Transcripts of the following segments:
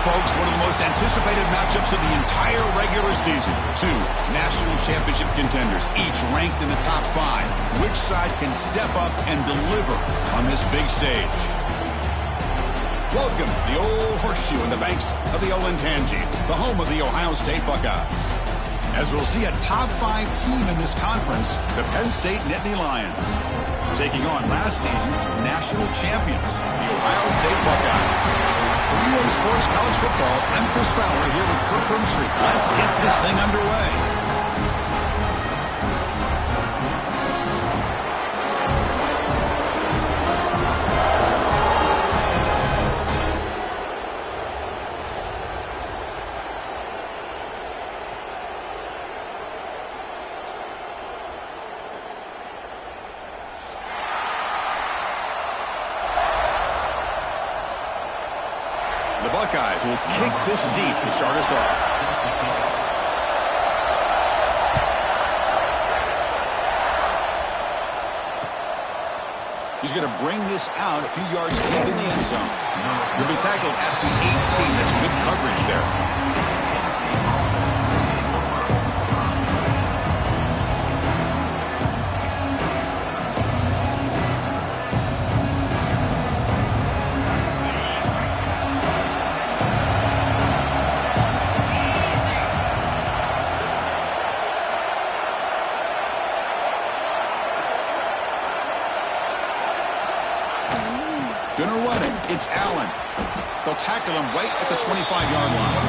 folks, one of the most anticipated matchups of the entire regular season. Two national championship contenders, each ranked in the top 5. Which side can step up and deliver on this big stage? Welcome to the Old Horseshoe in the banks of the Olentangy, the home of the Ohio State Buckeyes. As we'll see a top 5 team in this conference, the Penn State Nittany Lions, taking on last season's national champions, the Ohio State Buckeyes. For EA Sports College Football, I'm Chris Fowler here with Kirk Herbstreit. Let's get this thing underway. The Buckeyes will kick this deep to start us off. He's going to bring this out a few yards deep in the end zone. He'll be tackled at the 18. That's good coverage there. Gonna run it. It's Allen. They'll tackle him right at the 25-yard line.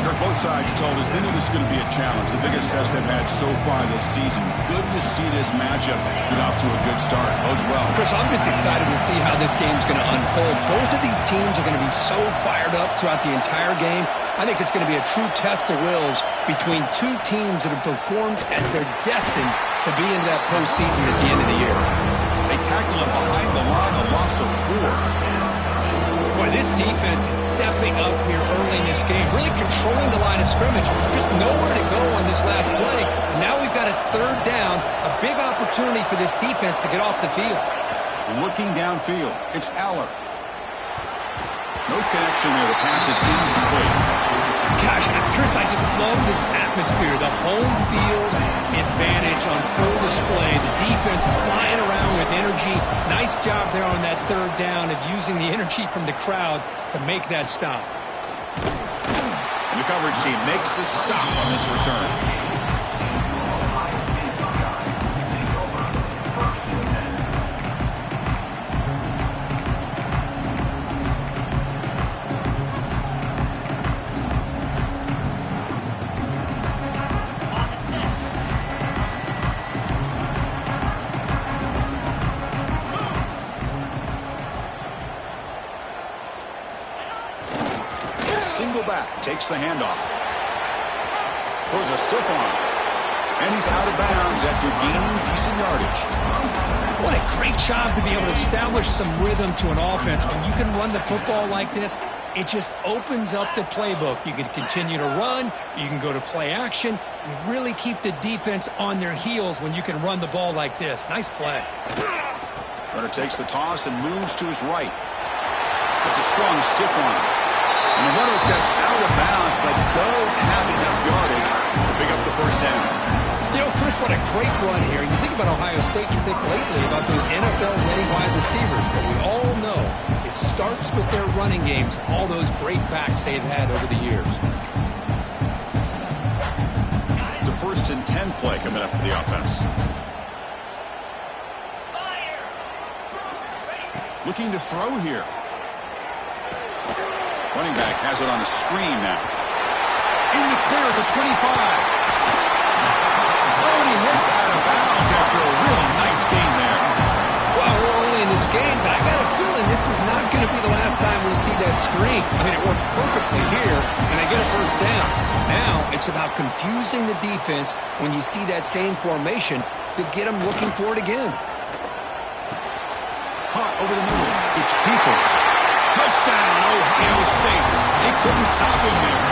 Kirk, both sides told us they knew this was going to be a challenge, the biggest test they've had so far this season. Good to see this matchup get off to a good start. Bodes well. Chris, I'm just excited to see how this game's going to unfold. Both of these teams are going to be so fired up throughout the entire game. I think it's going to be a true test of wills between two teams that have performed as they're destined to be in that postseason at the end of the year. They tackle him behind the line, a loss of 4. Boy, this defense is stepping up here early in this game, really controlling the line of scrimmage. Just nowhere to go on this last play. And now we've got a 3rd down, a big opportunity for this defense to get off the field. Looking downfield, it's Aller. No connection there. The pass is incomplete. Gosh, Chris, I just love this atmosphere. The home field advantage on full display. The defense flying around with energy. Nice job there on that 3rd down of using the energy from the crowd to make that stop. And the coverage team makes the stop on this return. Single back, takes the handoff. Throws a stiff arm. And he's out of bounds after gaining decent yardage. What a great job to be able to establish some rhythm to an offense. When you can run the football like this, it just opens up the playbook. You can continue to run. You can go to play action. You really keep the defense on their heels when you can run the ball like this. Nice play. Runner takes the toss and moves to his right. That's a strong stiff arm. And the runner steps out of bounds, but does have enough yardage to pick up the 1st down. You know, Chris, what a great run here. You think about Ohio State, you think lately about those NFL-ready wide receivers, but we all know it starts with their running games, all those great backs they've had over the years. It's a 1st and 10 play coming up for the offense. Looking to throw here. Running back has it on a screen now. In the clear at the 25. Oh, and he hits out of bounds after a really nice gain there. Well, we're early in this game, but I got a feeling this is not going to be the last time we see that screen. I mean, it worked perfectly here, and they get a 1st down. Now, it's about confusing the defense when you see that same formation to get them looking for it again. Caught over the middle. It's Peoples. Touchdown, Ohio State. They couldn't stop him there.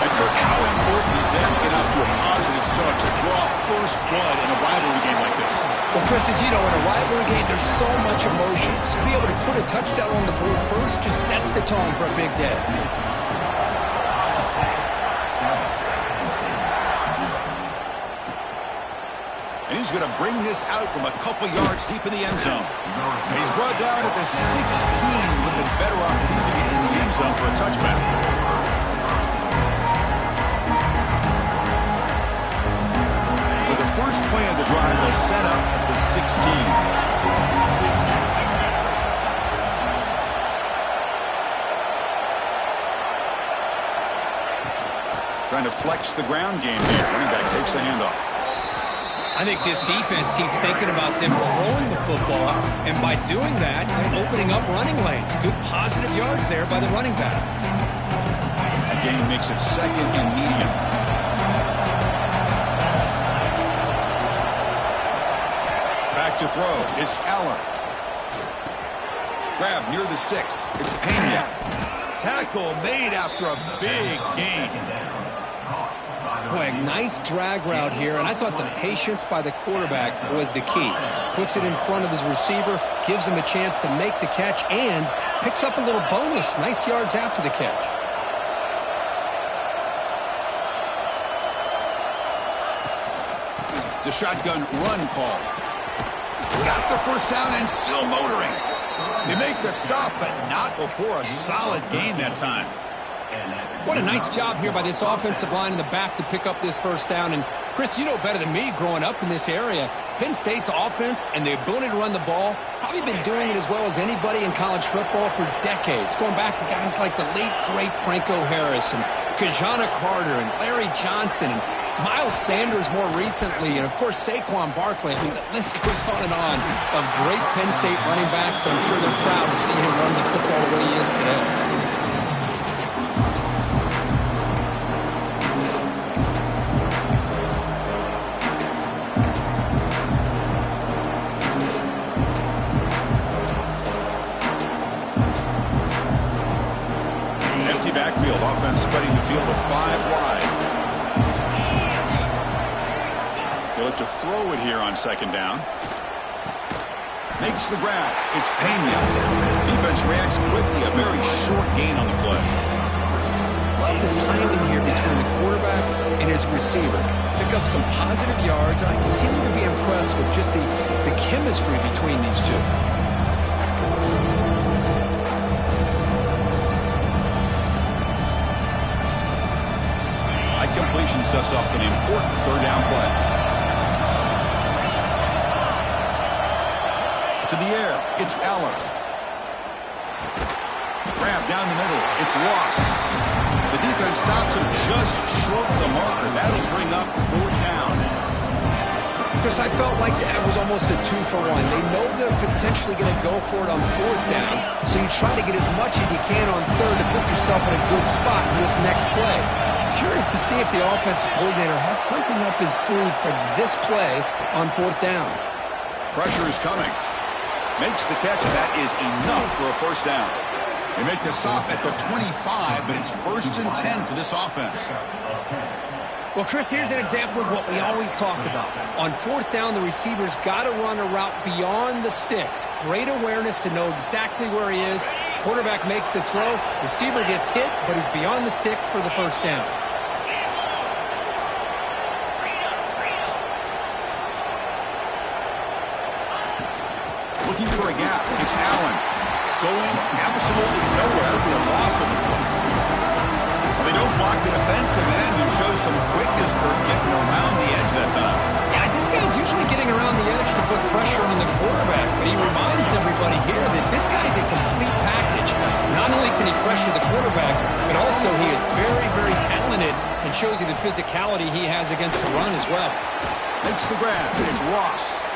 And Kirk, how important is that to get off to a positive start to draw first blood in a rivalry game like this? Well, Well, Chris, as you know, in a rivalry game, there's so much emotion. So to be able to put a touchdown on the board first just sets the tone for a big day. And he's going to bring this out from a couple yards deep in the end zone. And he's brought down at the 16. Would have been better off leaving it in the end zone for a touchback. For the first play of the drive, they'll set up at the 16. Trying to flex the ground game here. Running back takes the handoff. I think this defense keeps thinking about them throwing the football, and by doing that, they're opening up running lanes. Good positive yards there by the running back. That gain makes it second and medium. Back to throw. It's Allen. Grab near the sticks. It's Pena. Tackle made after a big gain. Boy, a nice drag route here, and I thought the patience by the quarterback was the key. Puts it in front of his receiver, gives him a chance to make the catch, and picks up a little bonus. Nice yards after the catch. It's a shotgun run call. Got the first down and still motoring. They make the stop, but not before a solid gain that time. What a nice job here by this offensive line in the back to pick up this first down. And, Chris, you know better than me growing up in this area, Penn State's offense and the ability to run the ball, probably been doing it as well as anybody in college football for decades, going back to guys like the late, great Franco Harris and Kajana Carter and Larry Johnson and Miles Sanders more recently, and, of course, Saquon Barkley. I mean, the list goes on and on of great Penn State running backs. I'm sure they're proud to see him run the football the way he is today. Backfield offense spreading the field of 5 wide. They look to throw it here on second down. Makes the grab. It's Pena. Defense reacts quickly. A very short gain on the play. Love the timing here between the quarterback and his receiver. Pick up some positive yards. I continue to be impressed with just the chemistry between these two. Completion sets up an important third down play. To the air, it's Allen. Grab down the middle, it's Ross. The defense stops him just short of the marker. That'll bring up fourth down. Chris, I felt like that was almost a 2-for-1. They know they're potentially going to go for it on fourth down, so you try to get as much as you can on third to put yourself in a good spot for this next play. Curious to see if the offensive coordinator had something up his sleeve for this play on fourth down. Pressure is coming. Makes the catch, and that is enough for a first down. They make the stop at the 25, but it's 1st and 10 for this offense. Well, Chris, here's an example of what we always talk about. On fourth down, the receiver's got to run a route beyond the sticks. Great awareness to know exactly where he is. Quarterback makes the throw. Receiver gets hit, but he's beyond the sticks for the first down. Looking for a gap. It's Allen. Going absolutely nowhere. It'll be a loss of the play. Well, they don't block the defensive end, who shows some quickness, Kurt, getting around the edge that time. Yeah, this guy's usually getting around the edge to put pressure on the quarterback, but he reminds everybody here that this guy's a complete package. Not only can he pressure the quarterback, but also he is very, very talented and shows you the physicality he has against the run as well. Makes the grab. It's Ross.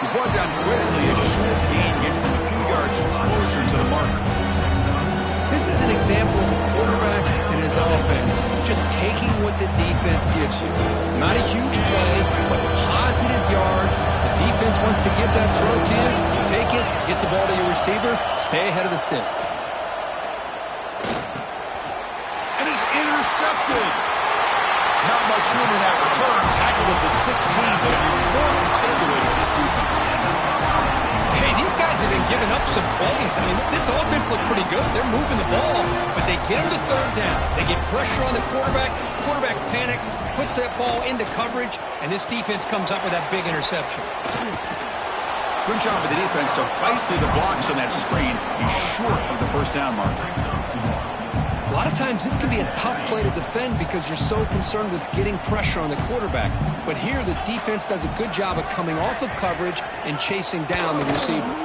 He's brought down quickly. A short gain gets them a few yards closer to the marker. This is an example of a quarterback and his offense just taking what the defense gives you. Not a huge play, but positive yards. The defense wants to give that throw to you. You take it, get the ball to your receiver, stay ahead of the sticks. And it's intercepted. Not much room in that return. Tackled at the 16, but an important takeaway for this defense. up some plays. I mean, this offense looked pretty good. They're moving the ball, but they get him to third down. They get pressure on the quarterback. Quarterback panics, puts that ball into coverage, and this defense comes up with that big interception. Good job of the defense to fight through the blocks on that screen. He's short of the first down marker. A lot of times this can be a tough play to defend because you're so concerned with getting pressure on the quarterback. But here the defense does a good job of coming off of coverage and chasing down the receiver.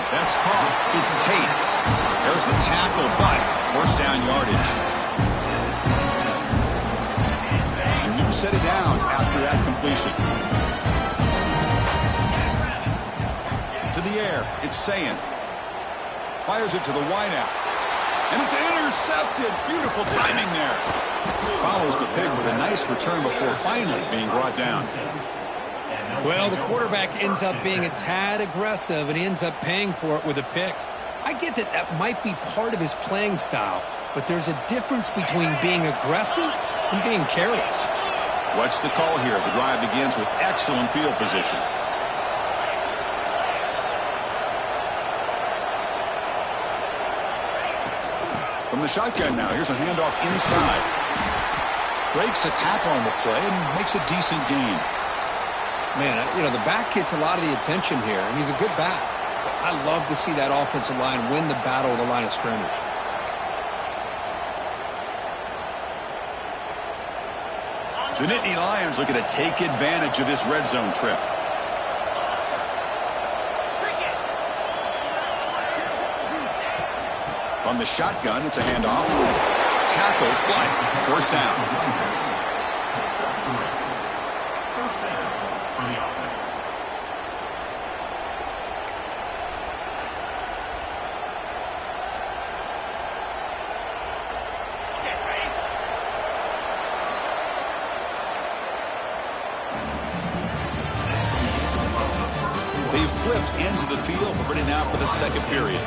That's caught. It's Tate. There's the tackle, but first down yardage. And you set it down after that completion. To the air, it's Sayant. Fires it to the wideout. And it's intercepted. Beautiful timing there. Follows the pick with a nice return before finally being brought down. Well, the quarterback ends up being a tad aggressive, and he ends up paying for it with a pick. I get that that might be part of his playing style, but there's a difference between being aggressive and being careless. What's the call here? The drive begins with excellent field position. From the shotgun now, here's a handoff inside. Breaks a tackle on the play and makes a decent gain. Man, you know, the back gets a lot of the attention here, and he's a good back. I love to see that offensive line win the battle at the line of scrimmage. The Nittany Lions looking to take advantage of this red zone trip. On the shotgun, it's a handoff. Tackle, but first down. They've flipped ends of the field. We're ready now for the second period.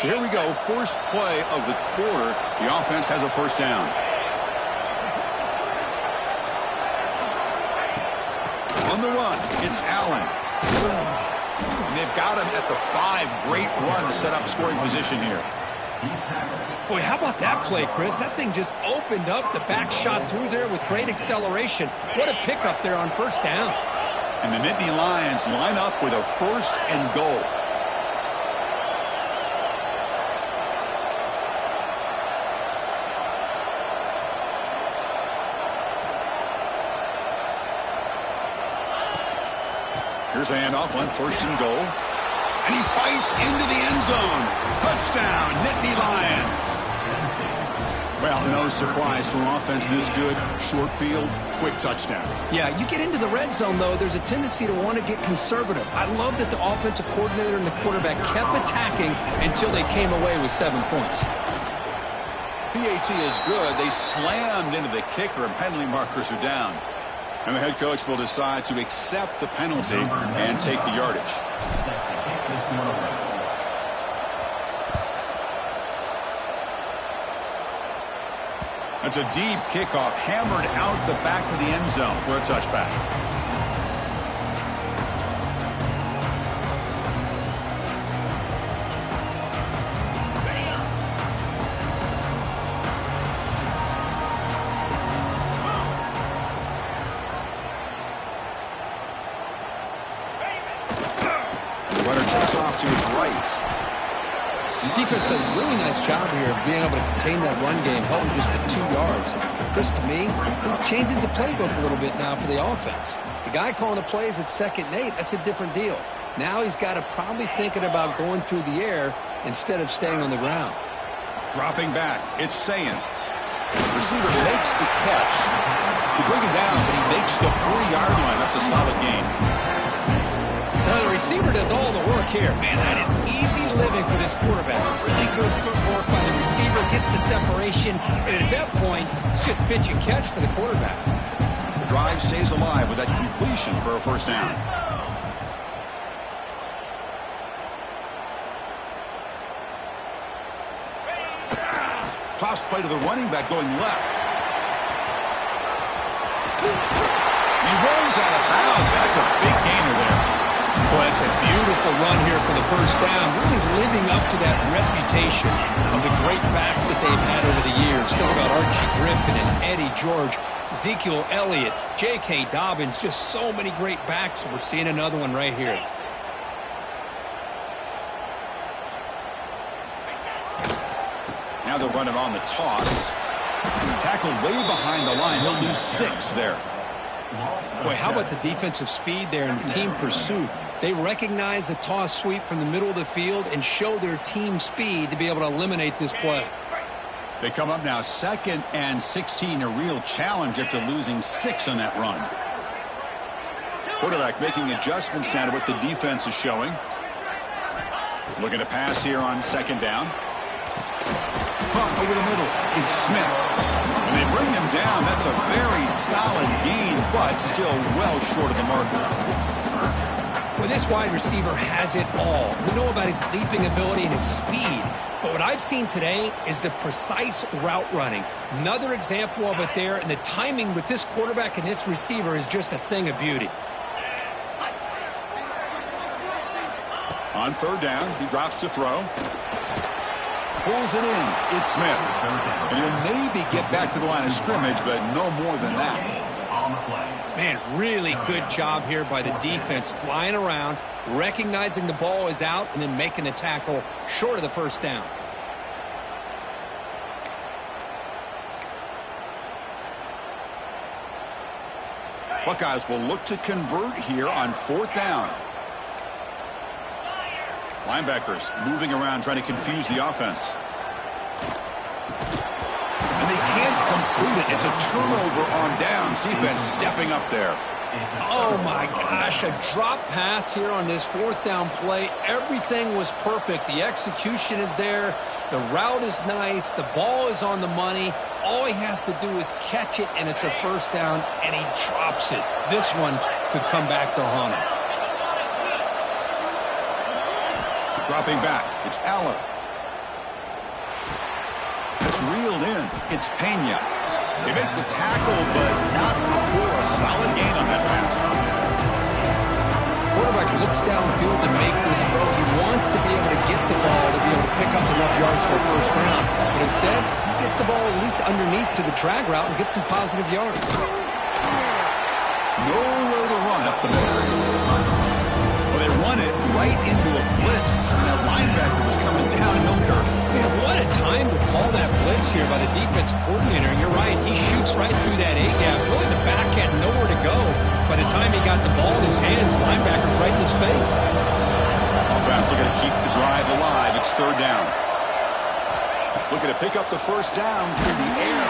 So here we go, first play of the quarter. The offense has a first down. On the run, it's Allen. And they've got him at the 5. Great run to set up scoring position here. Boy, how about that play, Chris? That thing just opened up. The back shot through there with great acceleration. What a pickup there on first down. And the Nittany Lions line up with a first and goal. Here's a handoff on first and goal. And he fights into the end zone. Touchdown, Nittany Lions. Well, no surprise from offense this good. Short field, quick touchdown. Yeah, you get into the red zone, though, there's a tendency to want to get conservative. I love that the offensive coordinator and the quarterback kept attacking until they came away with 7 points. PAT is good. They slammed into the kicker, and penalty markers are down. And the head coach will decide to accept the penalty and take the yardage. That's a deep kickoff, hammered out the back of the end zone for a touchback. To his right. The defense does a really nice job here of being able to contain that run game, held just at 2 yards. Chris, to me, this changes the playbook a little bit now for the offense. The guy calling the plays at 2nd and 8, that's a different deal. Now he's got to probably thinking about going through the air instead of staying on the ground. Dropping back, it's Sayant. Receiver makes the catch. He bring it down, but he makes the 4-yard line. That's a solid gain. Now, the receiver does all the work here. Man, that is easy living for this quarterback. Really good footwork by the receiver, gets the separation, and at that point, it's just pitch and catch for the quarterback. The drive stays alive with that completion for a first down. Toss play to the running back going left. He rolls out of bounds. That's a big gainer there. Well, that's a beautiful run here for the first down, really living up to that reputation of the great backs that they've had over the years. Talk about Archie Griffin and Eddie George, Ezekiel Elliott, J.K. Dobbins, just so many great backs. We're seeing another one right here. Now they'll run it on the toss. Tackled way behind the line. He'll lose 6 there. Boy, how about the defensive speed there and team pursuit? They recognize the toss sweep from the middle of the field and show their team speed to be able to eliminate this play. They come up now 2nd and 16, a real challenge after losing 6 on that run. Quarterback making adjustments now to what the defense is showing. Looking to pass here on 2nd down. Pump over the middle. It's Smith. When they bring him down, that's a very solid gain, but still well short of the marker. Well, this wide receiver has it all. We know about his leaping ability and his speed. But what I've seen today is the precise route running. Another example of it there, and the timing with this quarterback and this receiver is just a thing of beauty. On 3rd down, he drops to throw. Pulls it in. It's Smith. And he'll maybe get back to the line of scrimmage, but no more than that. Man, really good job here by the defense, flying around, recognizing the ball is out, and then making the tackle short of the first down. Buckeyes will look to convert here on 4th down. Linebackers moving around, trying to confuse the offense. And they can't complete it. It's a turnover on downs. Defense stepping up there. Oh, my gosh, a drop pass here on this 4th down play. Everything was perfect. The execution is there. The route is nice. The ball is on the money. All he has to do is catch it, and it's a first down, and he drops it. This one could come back to haunt him. Dropping back, it's Aller. It's reeled in. It's Pena. They make the tackle, but not before a solid gain on that pass. Quarterback looks downfield to make this throw. He wants to be able to get the ball to be able to pick up enough yards for a first down. But instead, he gets the ball at least underneath to the drag route and gets some positive yards. Nowhere to run up the middle. Well, they run it right into a blitz. And that linebacker was coming downhill curve. Man, what a time to call that blitz here by the defensive coordinator. And you're right, he shoots right through that A-gap. Really, the back had nowhere to go. By the time he got the ball in his hands, linebacker's right in his face. Offense looking to keep the drive alive. It's 3rd down. Looking to pick up the first down through the air.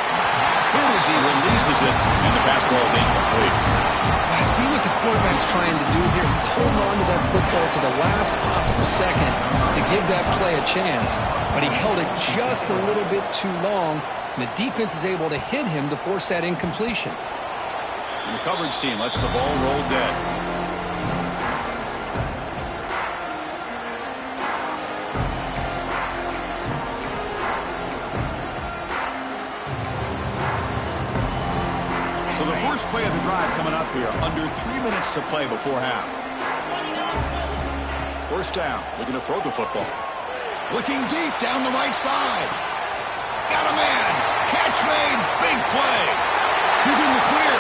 Good as he releases it, and the pass ball is incomplete. I see what the quarterback's trying to do here. He's holding on to that football to the last possible second to give that play a chance. But he held it just a little bit too long, and the defense is able to hit him to force that incompletion. And the coverage team lets the ball roll dead. So the first play of the drive coming up here. Under 3 minutes to play before half. First down. Looking to throw the football. Looking deep down the right side. Got a man. Catch made. Big play. He's in the clear.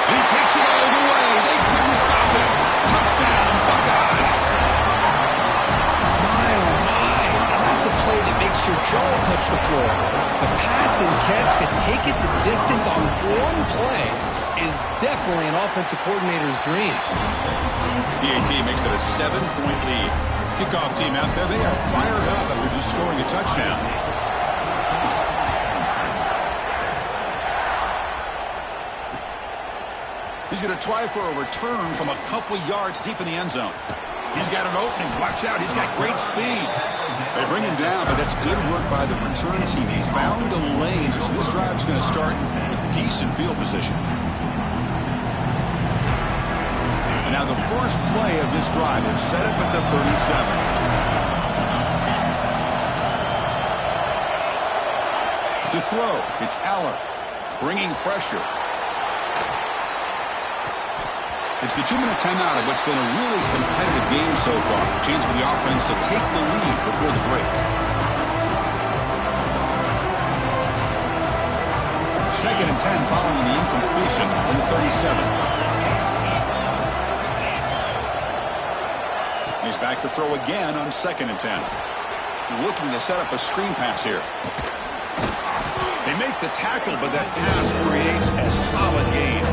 And he takes it all the way. They couldn't stop him. Touchdown, Buckeyes. My, oh my. That's a play that makes your jaw touch the floor. The pass and catch to take it the distance on one play is definitely an offensive coordinator's dream. PAT makes it a 7-point lead. Kickoff team out there, they are fired up after just scoring a touchdown. He's going to try for a return from a couple yards deep in the end zone. He's got an opening. Watch out. He's got great speed. They bring him down, but that's good work by the return team. He found a lane, so this drive's going to start with decent field position. And now the first play of this drive is set up at the 37. To throw, it's Aller, bringing pressure. It's the 2-minute timeout of what's been a really competitive game so far. Chance for the offense to take the lead before the break. 2nd and 10 following the incompletion on the 37. He's back to throw again on 2nd and 10. Looking to set up a screen pass here. They make the tackle, but that pass creates a solid gain.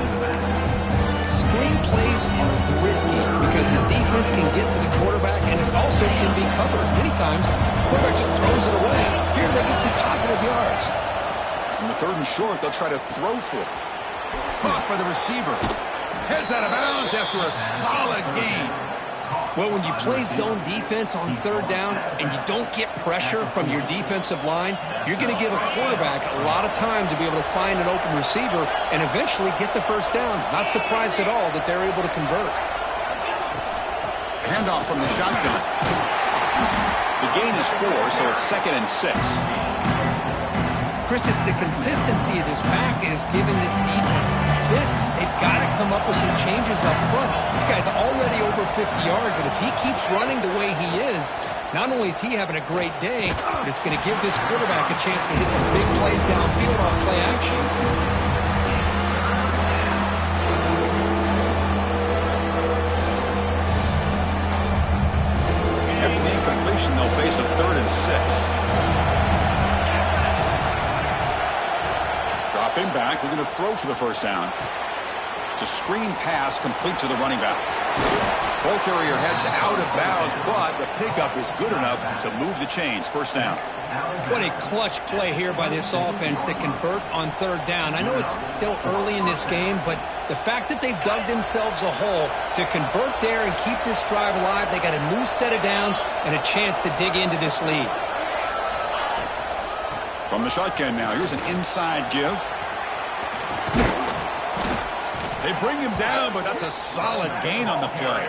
Screen plays are risky because the defense can get to the quarterback, and it also can be covered. Many times, the quarterback just throws it away. Here, they get some positive yards. On the 3rd and short, they'll try to throw for it. Caught by the receiver. Heads out of bounds after a solid gain. Well, when you play zone defense on 3rd down and you don't get pressure from your defensive line, you're going to give a quarterback a lot of time to be able to find an open receiver and eventually get the 1st down. Not surprised at all that they're able to convert. Handoff from the shotgun. The gain is 4, so it's 2nd and 6. Chris, it's the consistency of this pack is giving this defense fits. They've got to come up with some changes up front. This guy's already over 50 yards, and if he keeps running the way he is, not only is he having a great day, but it's going to give this quarterback a chance to hit some big plays downfield off play action. After the incompletion, they'll face a 3rd and 6. Dropping back, looking to throw for the 1st down. It's a screen pass complete to the running back. Ball carrier heads out of bounds, but the pickup is good enough to move the chains. 1st down. What a clutch play here by this offense to convert on 3rd down. I know it's still early in this game, but the fact that they've dug themselves a hole to convert there and keep this drive alive, they got a new set of downs and a chance to dig into this lead. From the shotgun now, here's an inside give. They bring him down, but that's a solid gain on the play.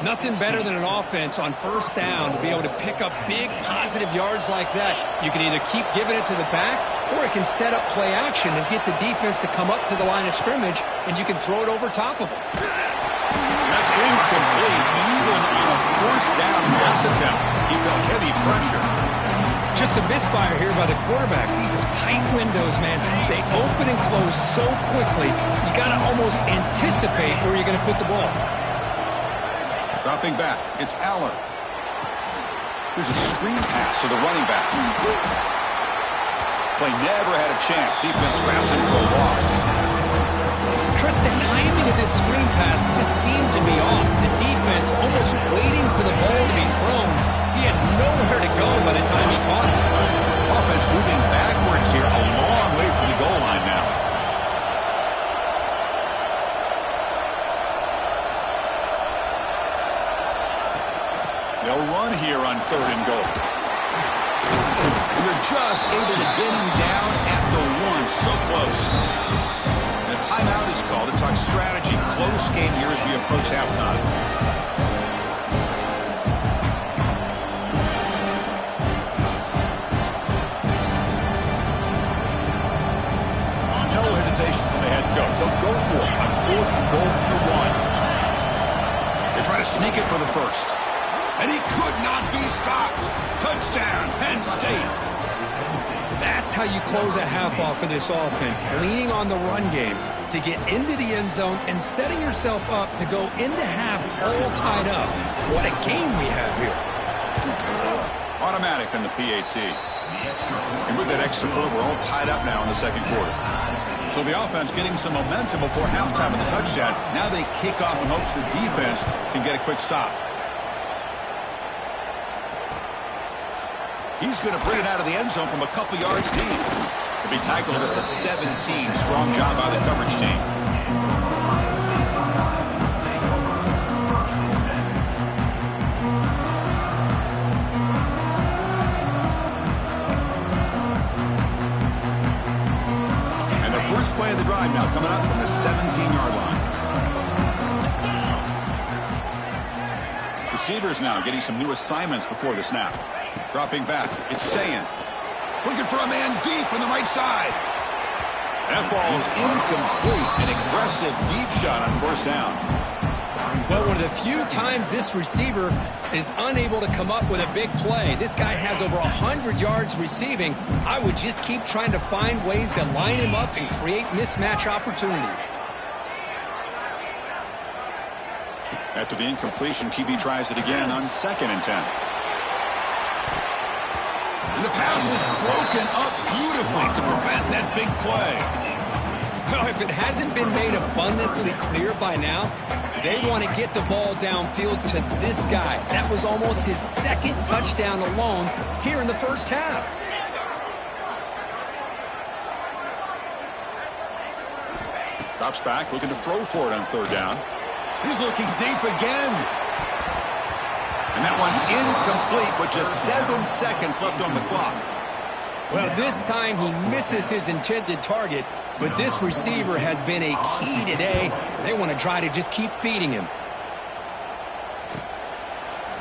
Nothing better than an offense on 1st down to be able to pick up big positive yards like that. You can either keep giving it to the back, or it can set up play action and get the defense to come up to the line of scrimmage, and you can throw it over top of them. That's incomplete, even on a 1st down pass attempt. He felt heavy pressure. Just a misfire here by the quarterback. These are tight windows, man. They open and close so quickly, you got to almost anticipate where you're going to put the ball. Dropping back, it's Aller. Here's a screen pass to the running back. Play never had a chance. Defense grabs him for a loss. Chris, the timing of this screen pass just seemed to be off. The defense almost waiting for the ball to be thrown. He had nowhere to go by the time he caught it. Offense moving backwards here, a long way from the goal line now. They'll run here on 3rd and goal. And they're just able to get him down at the 1, so close. And a timeout is called to talk strategy. Close game here as we approach halftime. From the head coach. They'll go for it on 4th and goal from the 1. They try to sneak it for the 1st. And he could not be stopped. Touchdown, Penn State. That's how you close a half off of this offense, leaning on the run game to get into the end zone and setting yourself up to go into half all tied up. What a game we have here. Automatic on the PAT. And with that extra point, we're all tied up now in the 2nd quarter. So the offense getting some momentum before halftime with the touchdown. Now they kick off in hopes the defense can get a quick stop. He's going to bring it out of the end zone from a couple yards deep. To be tackled at the 17. Strong job by the coverage team. First play of the drive now coming up from the 17-yard line. Receivers now getting some new assignments before the snap. Dropping back, it's Sayin. Looking for a man deep on the right side. That ball is incomplete. An aggressive deep shot on first down. Well, one of the few times this receiver is unable to come up with a big play. This guy has over 100 yards receiving. I would just keep trying to find ways to line him up and create mismatch opportunities. After the incompletion, QB tries it again on 2nd and 10. And the pass is broken up beautifully to prevent that big play. Well, if it hasn't been made abundantly clear by now, they want to get the ball downfield to this guy. That was almost his 2nd touchdown alone here in the first half. Drops back, looking to throw for it on 3rd down. He's looking deep again. And that one's incomplete with just 7 seconds left on the clock. Well, this time he misses his intended target, but this receiver has been a key today. They want to try to just keep feeding him.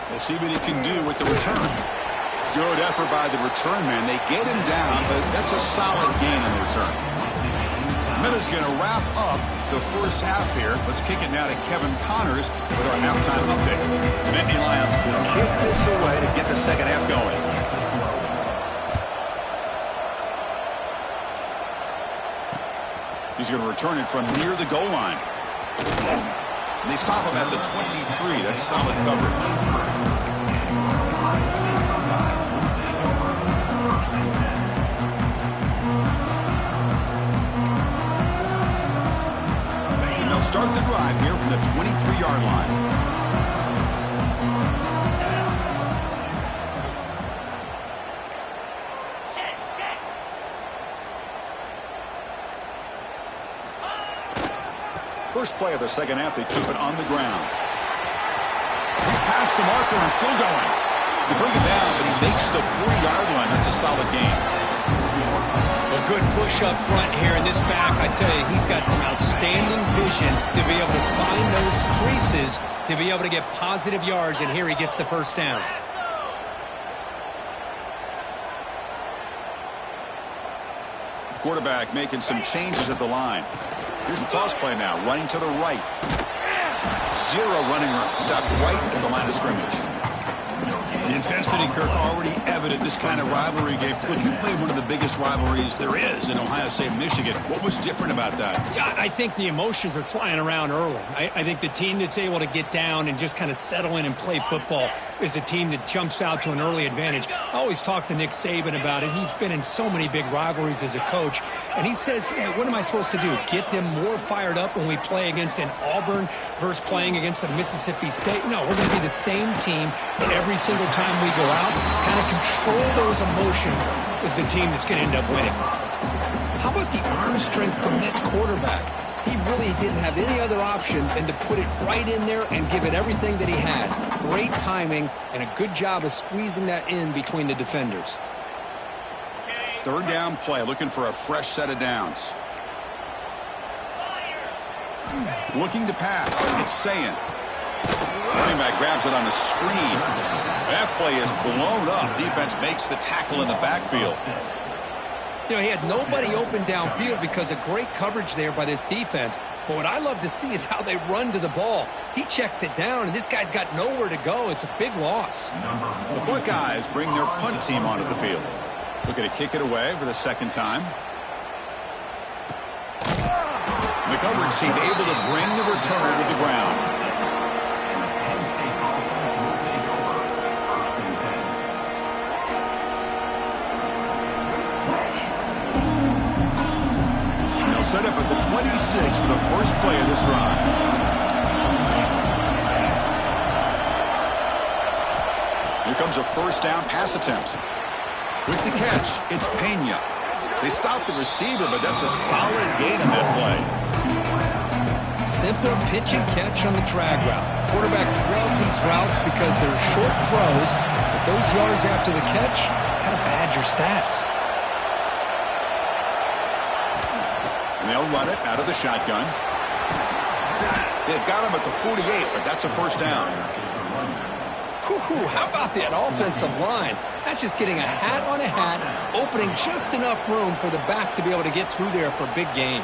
We'll see what he can do with the return. Good effort by the return man. They get him down, but that's a solid gain on the return. Miller's going to wrap up the first half here. Let's kick it now to Kevin Connors with our halftime update. The Nittany Lions will kick this away to get the second half going. He's going to return it from near the goal line. And they stop him at the 23. That's solid coverage. Start the drive here from the 23-yard line. First play of the second half, they keep it on the ground. He's past the marker and still going. They bring it down, but he makes the 40-yard line. That's a solid gain. A good push up front here in this back. I tell you, he's got some outstanding vision to be able to find those creases to be able to get positive yards, and here he gets the first down. Quarterback making some changes at the line. Here's the toss play now, running to the right. Zero running room, stopped right at the line of scrimmage. The intensity, Kirk, already evident this kind of rivalry game. Look, you played one of the biggest rivalries there is in Ohio State, Michigan. What was different about that? Yeah, I think the emotions are flying around early. I think the team that's able to get down and just kind of settle in and play football is the team that jumps out to an early advantage. I always talk to Nick Saban about it. He's been in so many big rivalries as a coach, and he says, hey, what am I supposed to do? Get them more fired up when we play against an Auburn versus playing against a Mississippi State? No, we're going to be the same team every single time we go out. Kind of control those emotions is the team that's going to end up winning. How about the arm strength from this quarterback? He really didn't have any other option than to put it right in there and give it everything that he had. Great timing and a good job of squeezing that in between the defenders. 3rd down play, looking for a fresh set of downs. Looking to pass. It's Sayin. Running back grabs it on the screen. That play is blown up. Defense makes the tackle in the backfield. You know, he had nobody open downfield because of great coverage there by this defense. But what I love to see is how they run to the ball. He checks it down, and this guy's got nowhere to go. It's a big loss. The Buckeyes bring their punt team onto the field. Looking to kick it away for the 2nd time. The coverage team able to bring the returner to the ground. Set up at the 26 for the first play of this drive. Here comes a first down pass attempt. With the catch, it's Pena. They stop the receiver, but that's a solid gain in that play. Simple pitch and catch on the drag route. Quarterbacks love these routes because they're short throws, but those yards after the catch kind of pad your stats. They'll run it out of the shotgun. They've got him at the 48, but that's a first down. Whew, how about that offensive line? That's just getting a hat on a hat, opening just enough room for the back to be able to get through there for a big gain.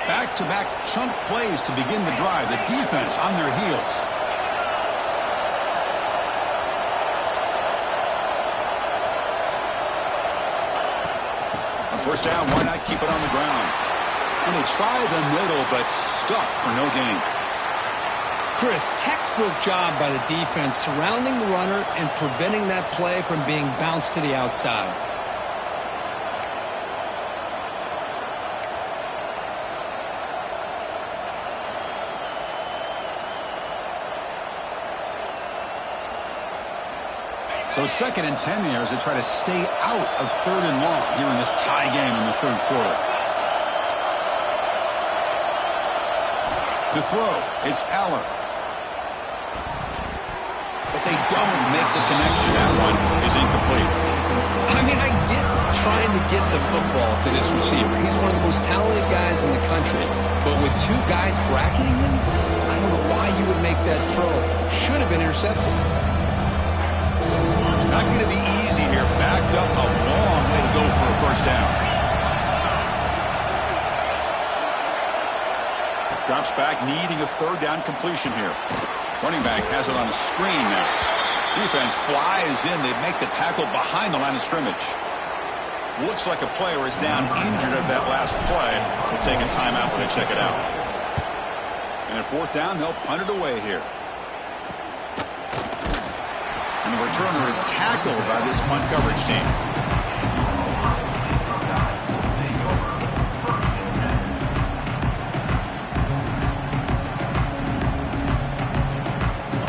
Back-to-back chunk plays to begin the drive. The defense on their heels. On first down, why not keep it on the ground? And they try the middle, but stuck for no gain. Chris, textbook job by the defense surrounding the runner and preventing that play from being bounced to the outside. So 2nd and 10 here as they try to stay out of 3rd and long here in this tie game in the 3rd quarter. To throw, it's Allen. But they don't make the connection. That one is incomplete. I mean, I get trying to get the football to this receiver. He's one of the most talented guys in the country. But with 2 guys bracketing him, I don't know why you would make that throw. Should have been intercepted. Not going to be easy here. Backed up a long way to go for a first down. Drops back, needing a 3rd down completion here. Running back has it on a screen now. Defense flies in. They make the tackle behind the line of scrimmage. Looks like a player is down injured at that last play. They'll take a timeout when they check it out. And at 4th down, they'll punt it away here. And the returner is tackled by this punt coverage team.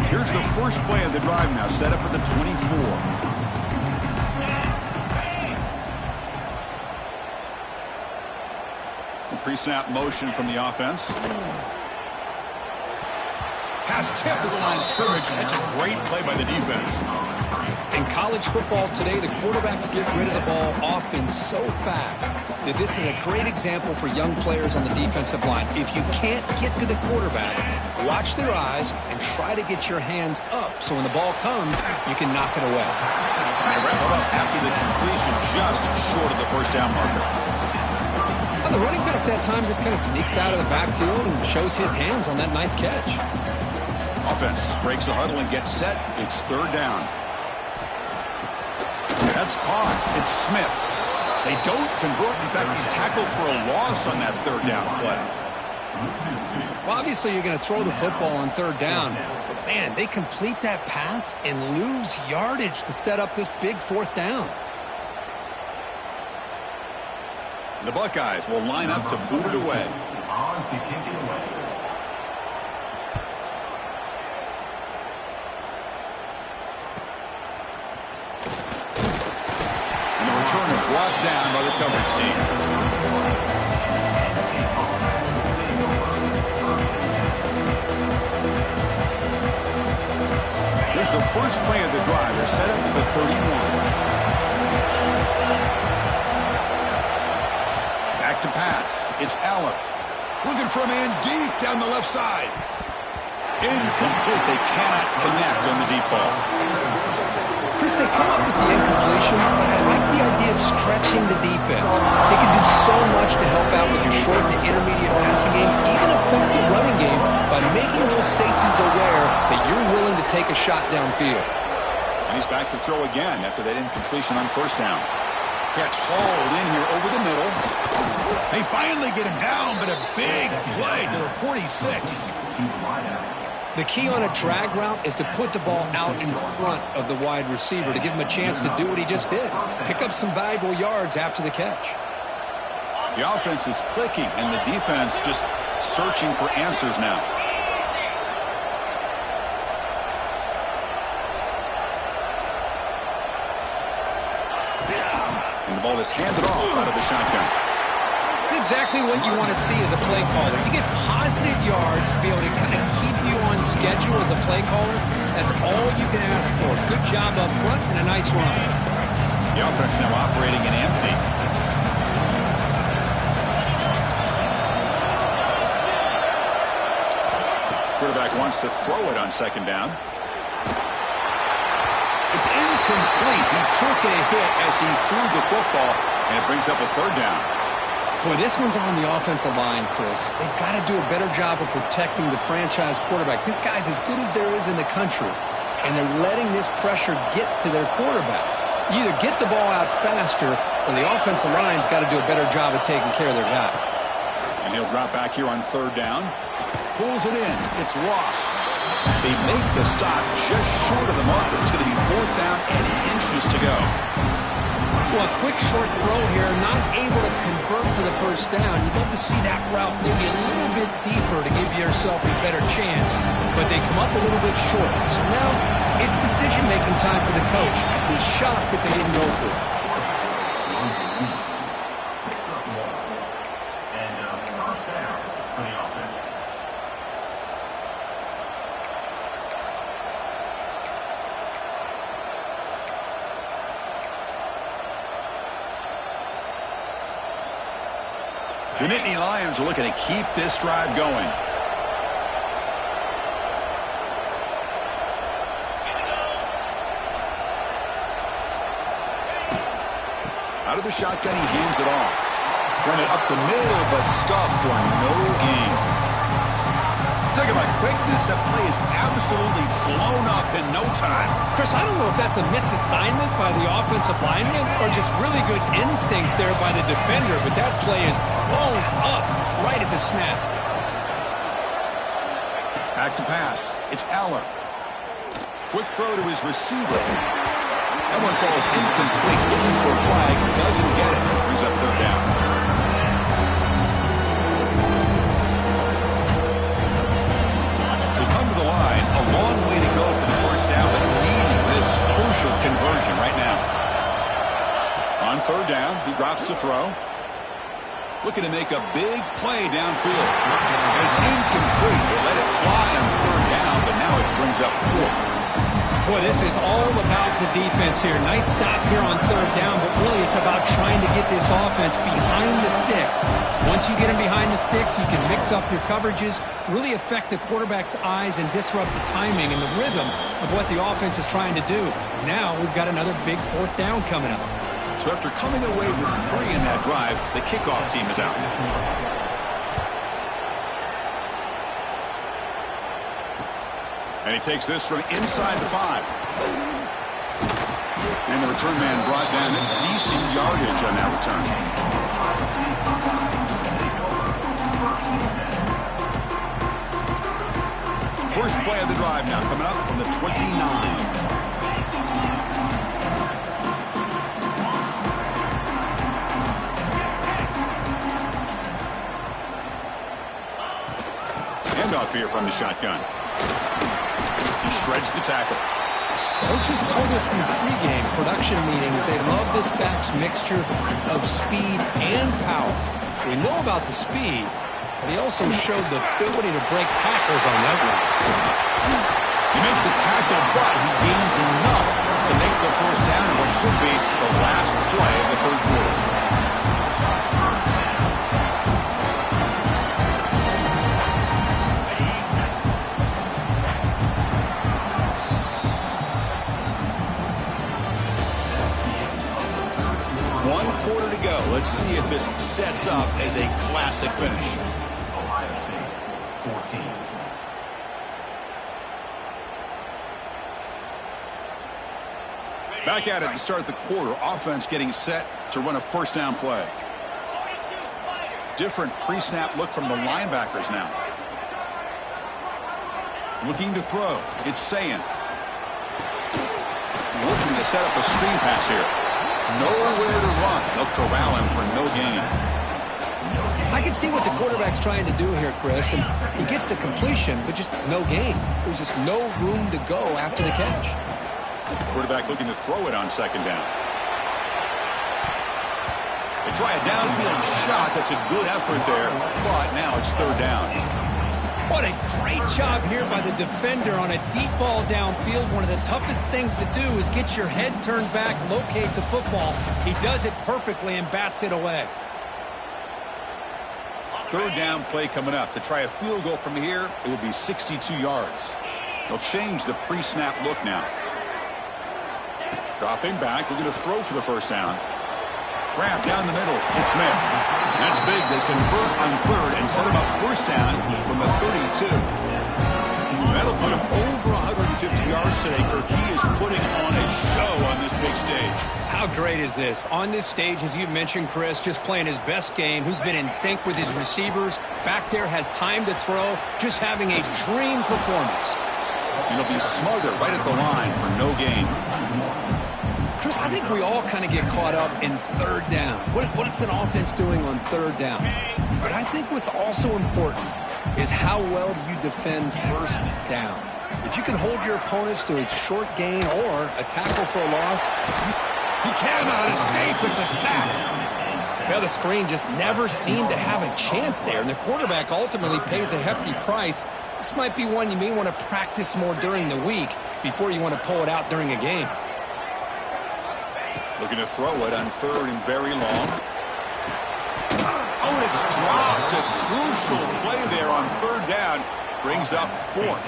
Here's the first play of the drive now, set up at the 24. Pre-snap motion from the offense. Pass tip to the line of scrimmage. It's a great play by the defense. In college football today, the quarterbacks get rid of the ball often so fast that this is a great example for young players on the defensive line. If you can't get to the quarterback, watch their eyes and try to get your hands up so when the ball comes, you can knock it away. And they wrap it up after the completion just short of the first down marker. Well, the running back that time just kind of sneaks out of the backfield and shows his hands on that nice catch. Offense breaks the huddle and gets set. It's 3rd down. That's caught. It's Smith. They don't convert. In fact, he's tackled for a loss on that 3rd down play. Well, obviously, you're going to throw the football on 3rd down. But, man, they complete that pass and lose yardage to set up this big 4th down. The Buckeyes will line up to boot it away. And the returner brought down by the coverage team. Here's the first play of the drive. They're set up at the 31. Back to pass. It's Allen. Looking for a man deep down the left side. Incomplete. They cannot connect on the deep ball. Chris, they come up with the incompletion, but I like the idea of stretching the defense. They can do so much to help out with your short to intermediate passing game, even effective running game, by making those safeties aware that you're willing to take a shot downfield. And he's back to throw again after that incompletion on first down. Catch hauled in here over the middle. They finally get him down, but a big play to the 46. The key on a drag route is to put the ball out in front of the wide receiver to give him a chance to do what he just did. Pick up some valuable yards after the catch. The offense is clicking, and the defense just searching for answers now. And the ball is handed off out of the shotgun. It's exactly what you want to see as a play caller. You get positive yards to be able to kind of keep you on schedule as a play caller. That's all you can ask for. Good job up front and a nice run. The offense now operating in empty. Quarterback wants to throw it on second down. It's incomplete. He took a hit as he threw the football, and it brings up a third down. Boy, this one's on the offensive line, Chris. They've got to do a better job of protecting the franchise quarterback. This guy's as good as there is in the country, and they're letting this pressure get to their quarterback. You either get the ball out faster, or the offensive line's got to do a better job of taking care of their guy. And he'll drop back here on third down. Pulls it in. It's Ross. They make the stop just short of the marker. It's going to be fourth down and inches to go. Well, a quick short throw here, not able to convert for the first down. You'd love to see that route maybe a little bit deeper to give yourself a better chance, but they come up a little bit short. So now it's decision-making time for the coach. I'd be shocked if they didn't go for it. The Nittany Lions are looking to keep this drive going. Out of the shotgun, he hands it off. Run it up the middle, but stuffed for no gain. Talking about quickness, that play is absolutely blown up in no time. Chris, I don't know if that's a misassignment by the offensive lineman or just really good instincts there by the defender, but that play is blown up right at the snap. Back to pass. It's Aller. Quick throw to his receiver. That one falls incomplete. Looking for a flag. Doesn't get it. Brings up third down. The line, a long way to go for the first down, but needing this crucial conversion right now. On third down, he drops to throw. Looking to make a big play downfield. And it's incomplete. They let it fly on third down, but now it brings up fourth. Boy, this is all about the defense here. Nice stop here on third down, but really it's about trying to get this offense behind the sticks. Once you get them behind the sticks, you can mix up your coverages, really affect the quarterback's eyes and disrupt the timing and the rhythm of what the offense is trying to do. Now we've got another big fourth down coming up. So after coming away with 3 in that drive, the kickoff team is out. And he takes this from inside the 5. And the return man brought down. That's decent yardage on that return. First play of the drive now coming up from the 29. Handoff here from the shotgun. He shreds the tackle. Coaches told us in pregame production meetings they love this back's mixture of speed and power. We know about the speed, but he also showed the ability to break tackles on that one. He made the tackle, but he gains enough to make the first down in what should be the last play of the third quarter. Quarter to go. Let's see if this sets up as a classic finish. Ohio State, 14. Back at it to start the quarter. Offense getting set to run a first down play. Different pre-snap look from the linebackers now. Looking to throw. It's Sayin. Looking to set up a screen pass here. Nowhere to run. They'll corral him for no gain. I can see what the quarterback's trying to do here, Chris, and he gets the completion, but just no gain. There's just no room to go after the catch. Quarterback looking to throw it on second down. They try a downfield shot. That's a good effort there, but now it's third down. What a great job here by the defender on a deep ball downfield. One of the toughest things to do is get your head turned back, locate the football. He does it perfectly and bats it away. Third down play coming up. To try a field goal from here, it will be 62 yards. They'll change the pre-snap look now. Dropping back, looking to throw for the first down. Grab down the middle. It's Smith. That's big. They convert on third and set him up first down from the 32. That'll put him over 150 yards today. Kirk, he is putting on a show on this big stage. How great is this? On this stage, as you mentioned, Chris, just playing his best game, who's been in sync with his receivers. Back there, has time to throw, just having a dream performance. And he'll be smothered right at the line for no gain. Chris, I think we all kind of get caught up in third down. What's an offense doing on third down? But I think what's also important is how well do you defend first down. If you can hold your opponents to a short gain or a tackle for a loss, he cannot escape. It's a sack. Well, the screen just never seemed to have a chance there, and the quarterback ultimately pays a hefty price. This might be one you may want to practice more during the week before you want to pull it out during a game. Looking to throw it on third and very long. Oh, it's dropped. A crucial play there on third down. Brings up fourth.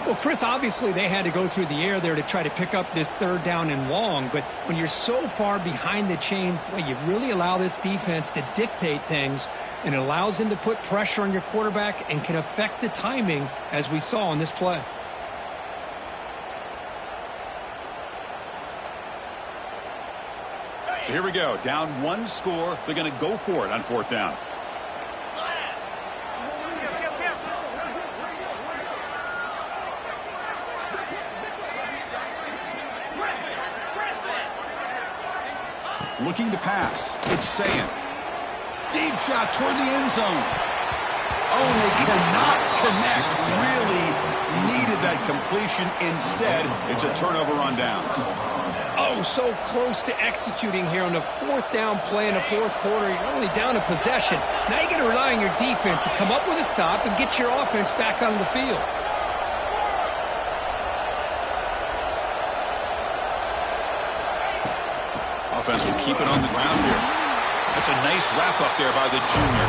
Well, Chris, obviously they had to go through the air there to try to pick up this third down and long. But when you're so far behind the chains, boy, you really allow this defense to dictate things. And it allows them to put pressure on your quarterback and can affect the timing, as we saw in this play. So here we go. Down one score. They're going to go for it on fourth down. Looking to pass. It's Sayan. Deep shot toward the end zone. Oh, they cannot connect. Really needed that completion. Instead, it's a turnover on downs. Oh, so close to executing here on the fourth down play in the fourth quarter. You're only down a possession. Now you got to rely on your defense to come up with a stop and get your offense back on the field. Offense will keep it on the ground here. That's a nice wrap-up there by the junior.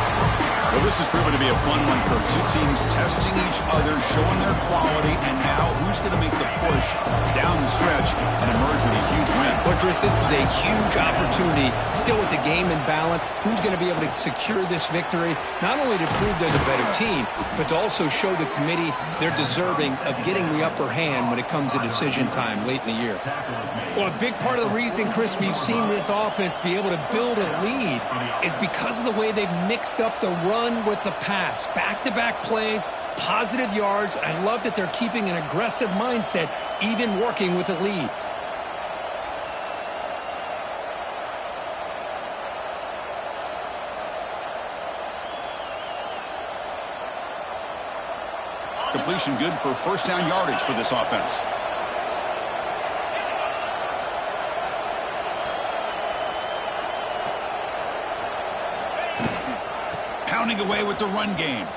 Well, this has proven to be a fun one, Kirk. Two teams testing each other, showing their quality, and now who's going to make the push down the stretch and emerge with a huge win? Well, Chris, this is a huge opportunity. Still with the game in balance, who's going to be able to secure this victory, not only to prove they're the better team, but to also show the committee they're deserving of getting the upper hand when it comes to decision time late in the year. Well, a big part of the reason, Chris, we've seen this offense be able to build a lead is because of the way they've mixed up the run with the pass. Back-to-back plays, positive yards. I love that they're keeping an aggressive mindset, even working with a lead. Completion good for first down yardage for this offense. Pounding away with the run game.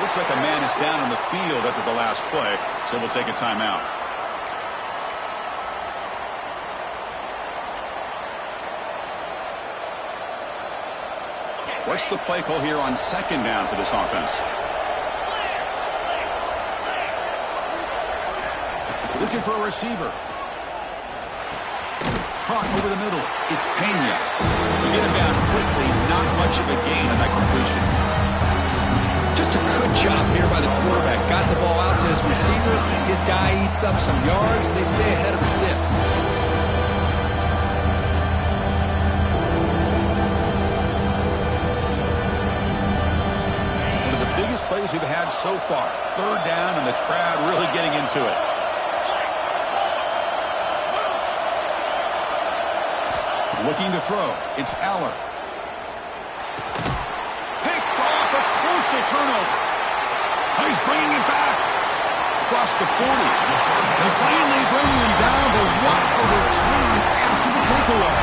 Looks like a man is down on the field after the last play, so we'll take a timeout. What's the play call here on second down for this offense? Looking for a receiver. Caught over the middle. It's Pena. We get him down quickly. Not much of a gain on that completion. Just a good job here by the quarterback. Got the ball out to his receiver. His guy eats up some yards. They stay ahead of the sticks. One of the biggest plays we've had so far. Third down and the crowd really getting into it. Looking to throw. It's Aller. Picked off, a crucial turnover. Oh, he's bringing it back. Across the 40. They're finally bringing him down, but what a return after the takeaway.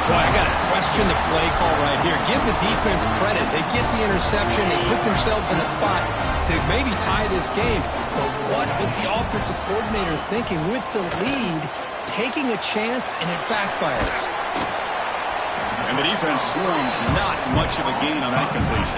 Boy, I got to question the play call right here. Give the defense credit. They get the interception. They put themselves in a spot to maybe tie this game. But what was the offensive coordinator thinking with the lead? Taking a chance, and it backfires. And the defense swarms, not much of a gain on that completion.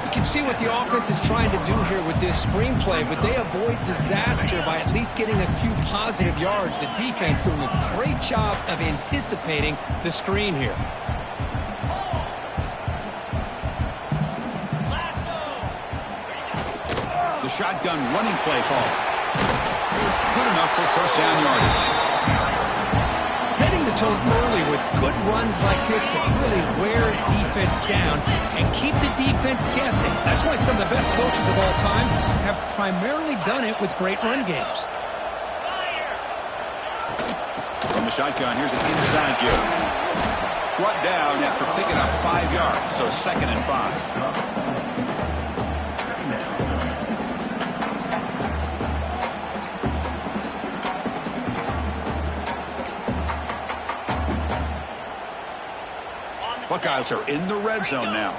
You can see what the offense is trying to do here with this screenplay, but they avoid disaster by at least getting a few positive yards. The defense doing a great job of anticipating the screen here. The shotgun running play call. Good enough for first down yardage. Setting the tone early with good runs like this can really wear defense down and keep the defense guessing. That's why some of the best coaches of all time have primarily done it with great run games. From the shotgun, here's an inside give. Brought down after picking up 5 yards, so 2nd and 5. Buckeyes are in the red zone now.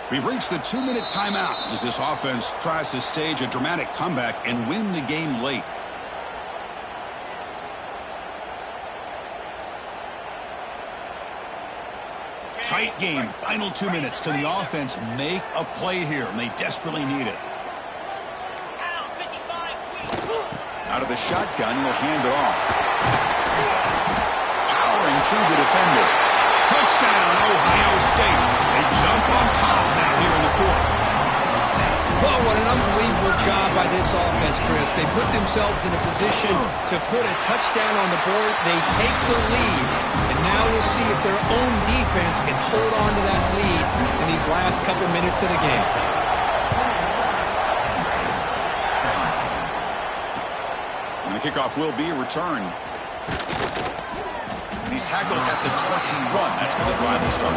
We've reached the 2-minute timeout as this offense tries to stage a dramatic comeback and win the game late. Tight game, final 2 minutes. Can the offense make a play here? And they desperately need it. Out of the shotgun, he'll hand it off. Powering through the defender. Touchdown, Ohio State. They jump on top now here in the 4th. Well, what an unbelievable job by this offense, Chris. They put themselves in a position to put a touchdown on the board. They take the lead, and now we'll see if their own defense can hold on to that lead in these last couple minutes of the game. And the kickoff will be returned. He's tackled at the 21. That's where the drive will start.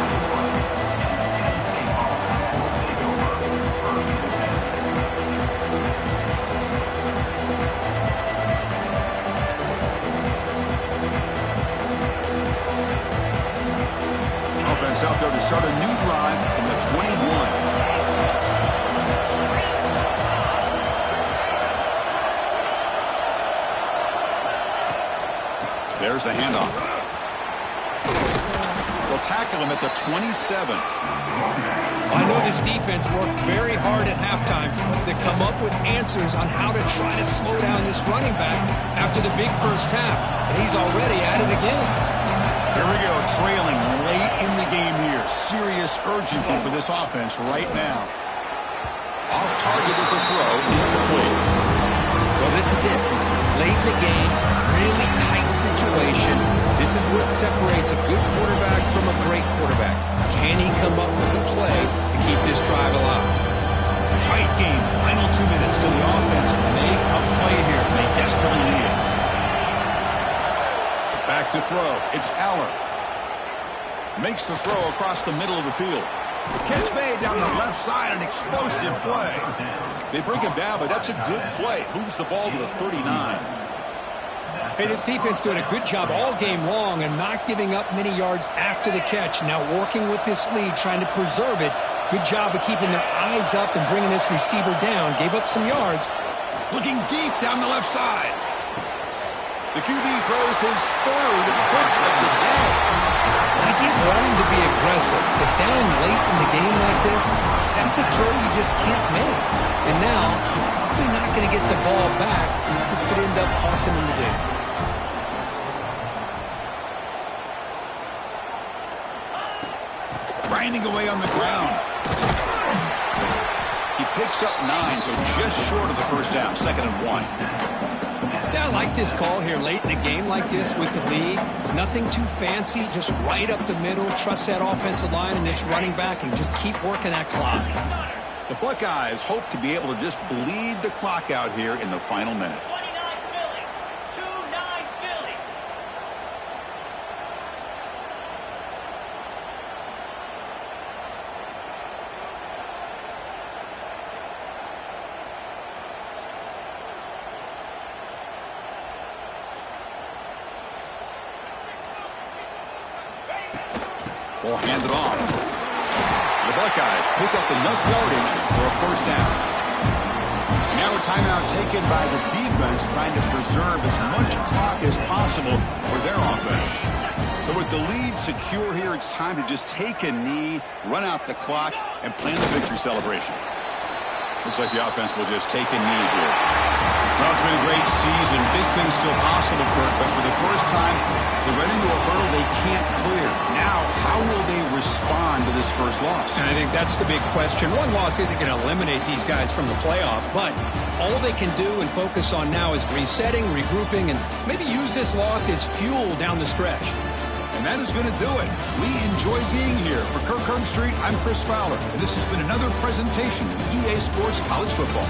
Offense out there to start a new drive from the 21. There's the handoff. They'll tackle him at the 27. I know this defense worked very hard at halftime to come up with answers on how to try to slow down this running back after the big first half, and he's already at it again. Here we go, trailing late in the game here. Serious urgency for this offense right now. Off target with the throw, incomplete. Well, this is it. Late in the game, really tight situation. This is what separates a good quarterback from a great quarterback. Can he come up with a play to keep this drive alive? Tight game, final 2 minutes. Can the offense make a play here? They desperately need it. Back to throw. It's Aller. Makes the throw across the middle of the field. Catch made down the left side, an explosive play. They bring him down, but that's a good play. Moves the ball to the 39. Hey, this defense doing a good job all game long and not giving up many yards after the catch. Now working with this lead, trying to preserve it. Good job of keeping their eyes up and bringing this receiver down. Gave up some yards. Looking deep down the left side. The QB throws his 3rd pick of the day. I get wanting to be aggressive, but down late in the game like this, that's a throw you just can't make. And now, you're probably not going to get the ball back. This could end up costing him the game. Grinding away on the ground. He picks up 9, so just short of the first down, 2nd and 1. Yeah, I like this call here late in the game like this with the lead. Nothing too fancy, just right up the middle. Trust that offensive line and this running back and just keep working that clock. The Buckeyes hope to be able to just bleed the clock out here in the final minute. 29 Philly. Will hand it off. The Buckeyes pick up enough yardage for a first down. Now a timeout taken by the defense, trying to preserve as much clock as possible for their offense. So with the lead secure here, it's time to just take a knee, run out the clock, and plan the victory celebration. Looks like the offense will just take a knee here. Well, it's been a great season. Big things still possible, Kirk, but for the first time, they run into a hurdle they can't clear. Now, how will they respond to this first loss? And I think that's the big question. One loss isn't going to eliminate these guys from the playoff, but all they can do and focus on now is resetting, regrouping, and maybe use this loss as fuel down the stretch. And that is going to do it. We enjoy being here. For Kirk Herbstreit, I'm Chris Fowler, and this has been another presentation of EA Sports College Football.